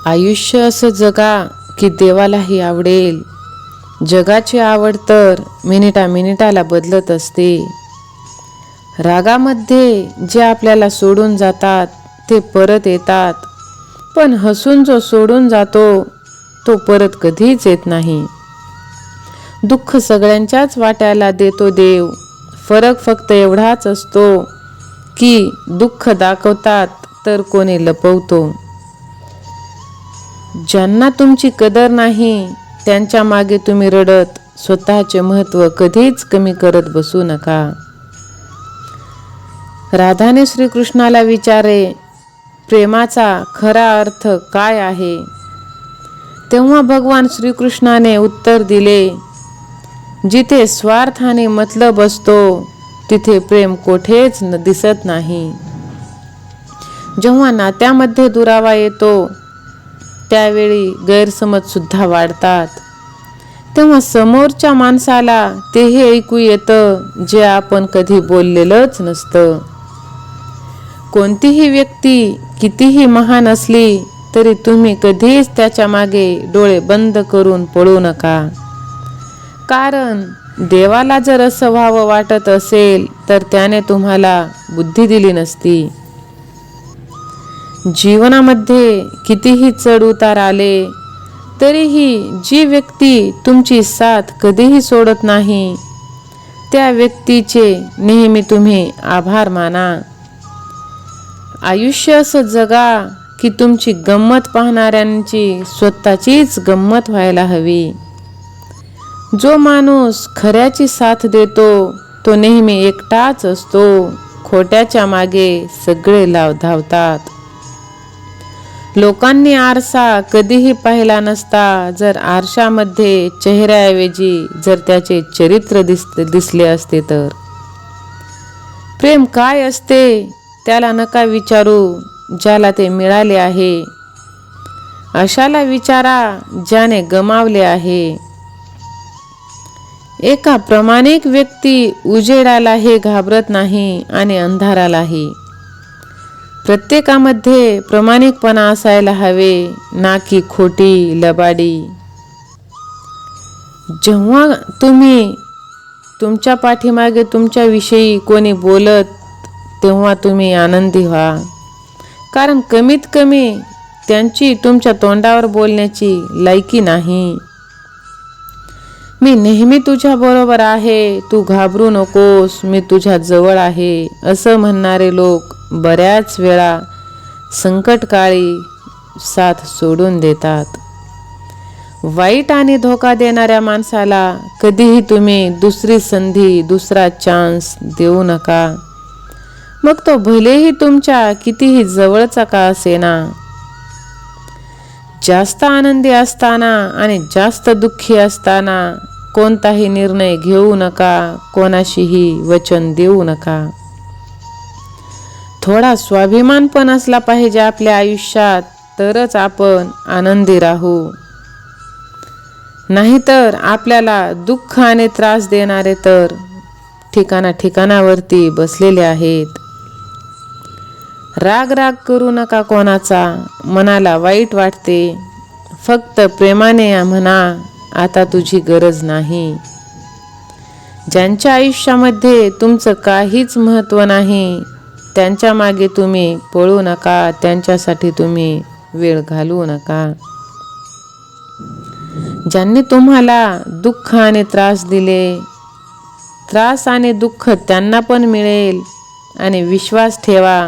आयुष्य असं जगा की देवालाही आवडेल. जगाची आवड तर मिनिटा मिनिटाला बदलत असते. रागामध्ये जे आपल्याला सोडून जातात ते परत येतात, पण हसून जो सोडून जातो तो परत कधीच येत नाही. दुःख सगळ्यांच्याच वाट्याला देतो देव. फरक फक्त एवढाच असतो की दुःख दाखवतात तर कोणी लपवतो. ज्यांना तुमची कदर नाही त्यांच्या मागे तुम्ही रडत स्वतःचे महत्त्व कधीच कमी करत बसू नका. राधाने श्रीकृष्णाला विचारले, प्रेमाचा खरा अर्थ काय आहे? तेव्हा भगवान श्रीकृष्णाने उत्तर दिले, जिथे स्वार्थाने मतलब असतो तिथे प्रेम कोठेच दिसत नाही. जेव्हा नात्यामध्ये दुरावा येतो त्यावेळी गैरसमज सुद्धा वाढतात. तेव्हा समोरच्या माणसाला तेही ऐकू येतं जे आपण कधी बोललेलंच नसतं. कोणतीही व्यक्ती कितीही महान असली तरी तुम्ही कधीच त्याच्या मागे डोळे बंद करून पळू नका. कारण देवाला जर असं व्हावं वाटत असेल तर त्याने तुम्हाला बुद्धी दिली नसती. जीवनामध्ये कितीही चढ उतार आले तरीही जी व्यक्ती तुमची साथ कधीही सोडत नाही त्या व्यक्तीचे नेहमी तुम्ही आभार माना. आयुष्य असं जगा की तुमची गंमत पाहणाऱ्यांची स्वतःचीच गंमत व्हायला हवी. जो माणूस खऱ्याची साथ देतो तो नेहमी एकटाच असतो. खोट्याच्या मागे सगळे धावतात. लोकांनी आरसा कधीही पाहिला नसता जर आरशामध्ये चेहऱ्याऐवजी जर त्याचे चरित्र दिसले असते तर. प्रेम काय असते त्याला नका विचारू ज्याला ते मिळाले आहे. अशाला विचारा ज्याने गमावले आहे. एका प्रामाणिक व्यक्ती उजेडालाही घाबरत नाही आणि अंधारालाही. प्रत्येकामध्ये प्रामाणिकपणा असायला हवे, ना की खोटी लबाडी. जेव्हा तुम्ही तुमच्या पाठीमागे तुमच्याविषयी कोणी बोलत तेव्हा तुम्ही आनंदी व्हा. कारण कमीत कमी त्यांची तुमच्या तोंडावर बोलण्याची लायकी नाही. मी नेहमी तुझ्या बरोबर आहे, तू घाबरू नकोस, मी तुझ्या जवळ आहे असं म्हणणारे लोक बऱ्याच वेळा संकटकाळी साथ सोडून देतात. वाईट आणि धोका देणाऱ्या माणसाला कधीही तुम्ही दुसरी संधी दुसरा चान्स देऊ नका. मग तो भलेही तुमच्या कितीही जवळचा का असेना. जास्त आनंदी असताना आणि जास्त दुःखी असताना कोणताही निर्णय घेऊ नका, कोणाशीही वचन देऊ नका. थोडा स्वाभिमान पण असला पाहिजे आपल्या आयुष्यात तरच आपण आनंदी राहू. नाहीतर आपल्याला दुःख आणि त्रास देणारे तर ठिकाणावरती बसलेले आहेत. राग करू नका कोणाचा, मनाला वाईट वाटते. फक्त प्रेमाने म्हणा आता तुझी गरज नाही. ज्यांच्या आयुष्यामध्ये तुमचं काहीच महत्त्व नाही त्यांच्या मागे तुम्ही पळू नका, त्यांच्यासाठी तुम्ही वेळ घालवू नका. ज्यांनी तुम्हाला दुःख आणि त्रास दिले, त्रास आणि दुःख त्यांना पण मिळेल आणि विश्वास ठेवा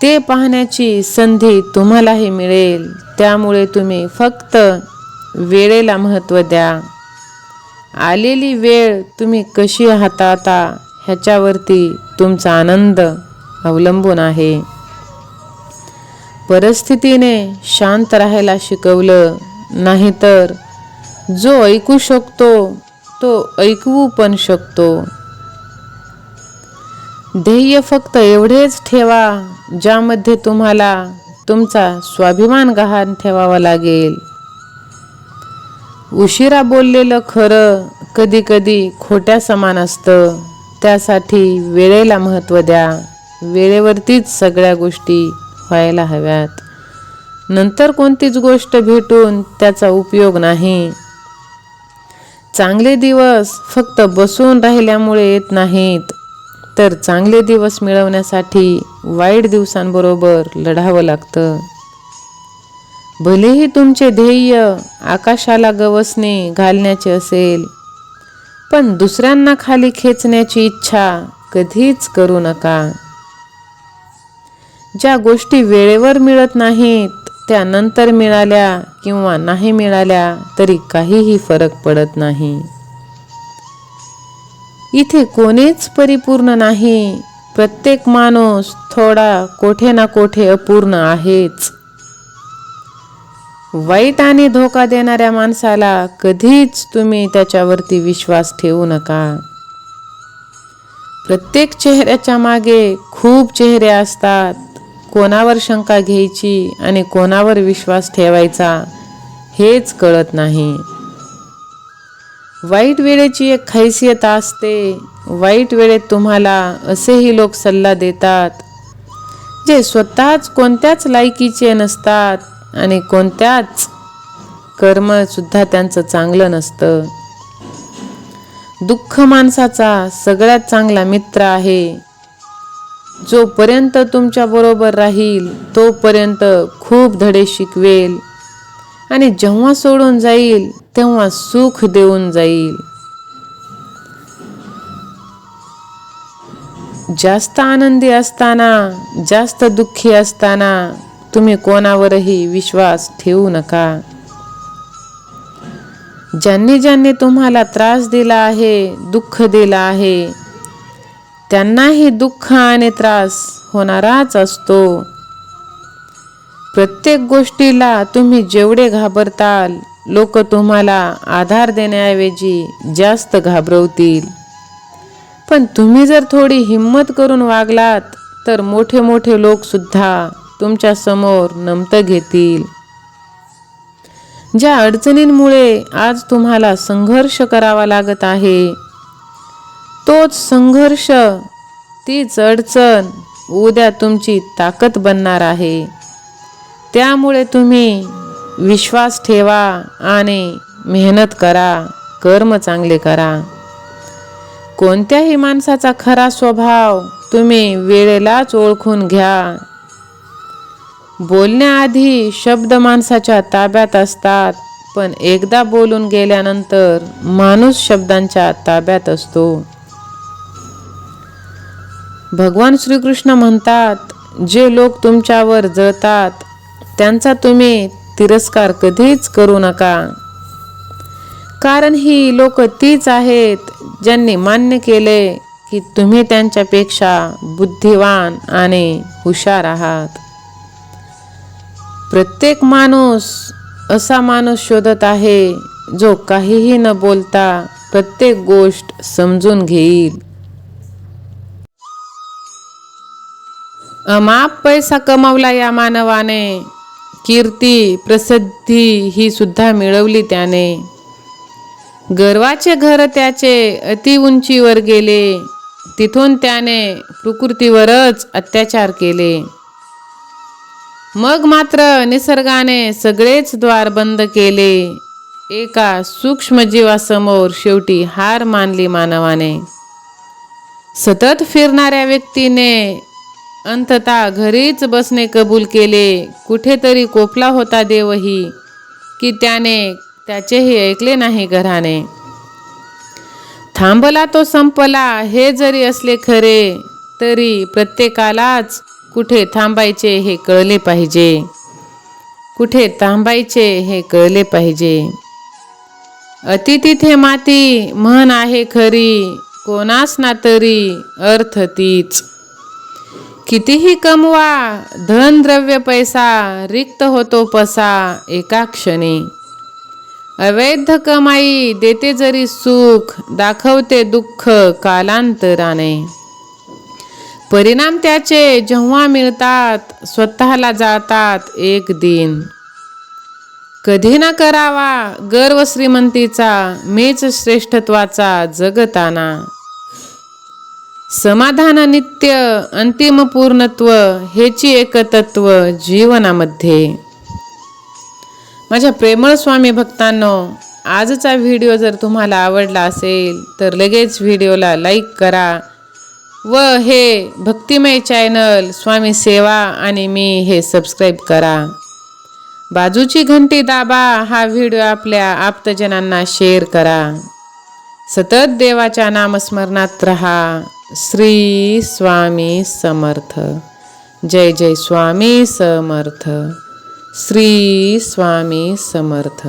ते पाहण्याची संधी तुम्हालाही मिळेल. त्यामुळे तुम्ही फक्त वेळेला महत्त्व द्या. आलेली वेळ तुम्ही कशी हाताळता ह्याच्यावरती तुमचा आनंद अवलंबून आहे. परिस्थितीने शांत राहायला शिकवलं, नाहीतर जो ऐकू शकतो तो ऐकवू पण शकतो. ध्येय फक्त एवढेच ठेवा ज्यामध्ये तुम्हाला तुमचा स्वाभिमान गहाण ठेवावा लागेल. उशिरा बोललेलं खरं कधी कधी खोट्या समान असतं. त्यासाठी वेळेला महत्त्व द्या. वेळेवरतीच सगळ्या गोष्टी व्हायला हव्यात. नंतर कोणतीच गोष्ट भेटून त्याचा उपयोग नाही. चांगले दिवस फक्त बसून राहिल्यामुळे येत नाहीत, तर चांगले दिवस मिळवण्यासाठी वाईट दिवसांबरोबर लढावं लागतं. भलेही तुमचे ध्येय आकाशाला गवसणी घालण्याचे असेल, पण दुसऱ्यांना खाली खेचण्याची इच्छा कधीच करू नका. ज्या गोष्टी वेळेवर मिळत नाहीत त्या नंतर मिळाल्या किंवा नाही मिळाल्या तरी काहीही फरक पडत नाही. इथे कोणीच परिपूर्ण नाही. प्रत्येक माणूस थोडा कोठे ना कोठे अपूर्ण आहेच. वाईट आणि धोका देणाऱ्या माणसाला कधीच तुम्ही त्याच्यावरती विश्वास ठेवू नका. प्रत्येक चेहऱ्याच्या मागे खूप चेहरे असतात. कोणावर शंका घ्यायची आणि कोणावर विश्वास ठेवायचा हेच कळत नाही. वाईट वेळेची एक खासियत असते. वाईट वेळेत तुम्हाला असेही लोक सल्ला देतात जे स्वतःच कोणत्याच लायकीचे नसतात आणि कोणत्याच कर्म सुद्धा त्यांचं चांगलं नसतं. दुःख माणसाचा सगळ्यात चांगला मित्र आहे. जोपर्यंत तुमच्या बरोबर राहील तोपर्यंत खूप धडे शिकवेल आणि जेव्हा सोडून जाईल तेव्हा सुख देऊन जाईल. जास्त आनंदी असताना, जास्त दुःखी असताना तुम्ही कोणावरही विश्वास ठेवू नका. ज्यांनी ज्यांनी तुम्हाला त्रास दिला आहे, दुःख दिला आहे, त्यांनाही दुःख आणि त्रास होणाराच असतो. प्रत्येक गोष्टीला तुम्ही जेवढे घाबरताल, लोक तुम्हाला आधार देण्याऐवजी जास्त घाबरवतील. पण तुम्ही जर थोडी हिम्मत करून वागलात तर मोठे मोठे लोक सुद्धा तुमच्या समोर नमतं घेतील. ज्या अडचणींमुळे आज तुम्हाला संघर्ष करावा लागत आहे, तोच संघर्ष, तीच अडचण उद्या तुमची ताकद बनणार आहे. त्यामुळे तुम्ही विश्वास ठेवा आणि मेहनत करा, कर्म चांगले करा. कोणत्याही माणसाचा खरा स्वभाव तुम्ही वेळेलाच ओळखून घ्या. बोलण्याआधी शब्द माणसाच्या ताब्यात असतात, पण एकदा बोलून गेल्यानंतर माणूस शब्दांच्या ताब्यात असतो. भगवान श्रीकृष्ण म्हणतात, जे लोक तुमच्यावर जळतात त्यांचा तुम्ही तिरस्कार कधीच करू नका. कारण ही लोक तीच आहेत ज्यांनी मान्य केले की तुम्ही त्यांच्यापेक्षा बुद्धिवान आणि हुशार आहात. प्रत्येक माणूस असा माणूस शोधत आहे जो काहीही न बोलता प्रत्येक गोष्ट समजून घेईल. अमाप पैसा कमावला या मानवाने, कीर्ती प्रसिद्धी ही सुद्धा मिळवली त्याने. गर्वाचे घर त्याचे अति उंचीवर गेले, तिथून त्याने प्रकृतीवरच अत्याचार केले. मग मात्र निसर्गाने सगळेच द्वार बंद केले. एका सूक्ष्म जीवासमोर शेवटी हार मानली मानवाने. सतत फिरणाऱ्या व्यक्तीने अंततः घरीच बसणे कबूल केले. कुठेतरी कोपला होता देवही की त्याने त्याचेही ऐकले नाही घराने. थांबला तो संपला हे जरी असले खरे, तरी प्रत्येकालाच कुठे थांबायचे हे कळले पाहिजे. कुठे थांबायचे हे कळले पाहिजे. अति तिथे माती म्हण आहे खरी, कोणास ना तरी अर्थ तीच. कितीही कमवा धन द्रव्य पैसा, रिक्त होतो पसा एका क्षणी. अवैध कमाई देते जरी सुख, दाखवते दुःख कालांतराने. परिणाम त्याचे जेव्हा मिळतात स्वतःला जातात एक दिन. कधी न करावा गर्व श्रीमंतीचा, मीच श्रेष्ठत्वाचा जगताना. समाधान नित्य अंतिम पूर्णत्व हेची एकतत्व जीवनामध्ये. माझ्या प्रेमळ स्वामी भक्तांनो, आजचा व्हिडिओ जर तुम्हाला आवडला असेल तर लगेच व्हिडिओला लाईक करा व हे भक्तिमय चॅनल स्वामी सेवा आणि मी हे सबस्क्राईब करा. बाजूची घंटी दाबा. हा व्हिडिओ आपल्या आप्तजनांना शेअर करा. सतत देवाच्या नामस्मरणात रहा. श्री स्वामी समर्थ. जय जय स्वामी समर्थ. श्री स्वामी समर्थ.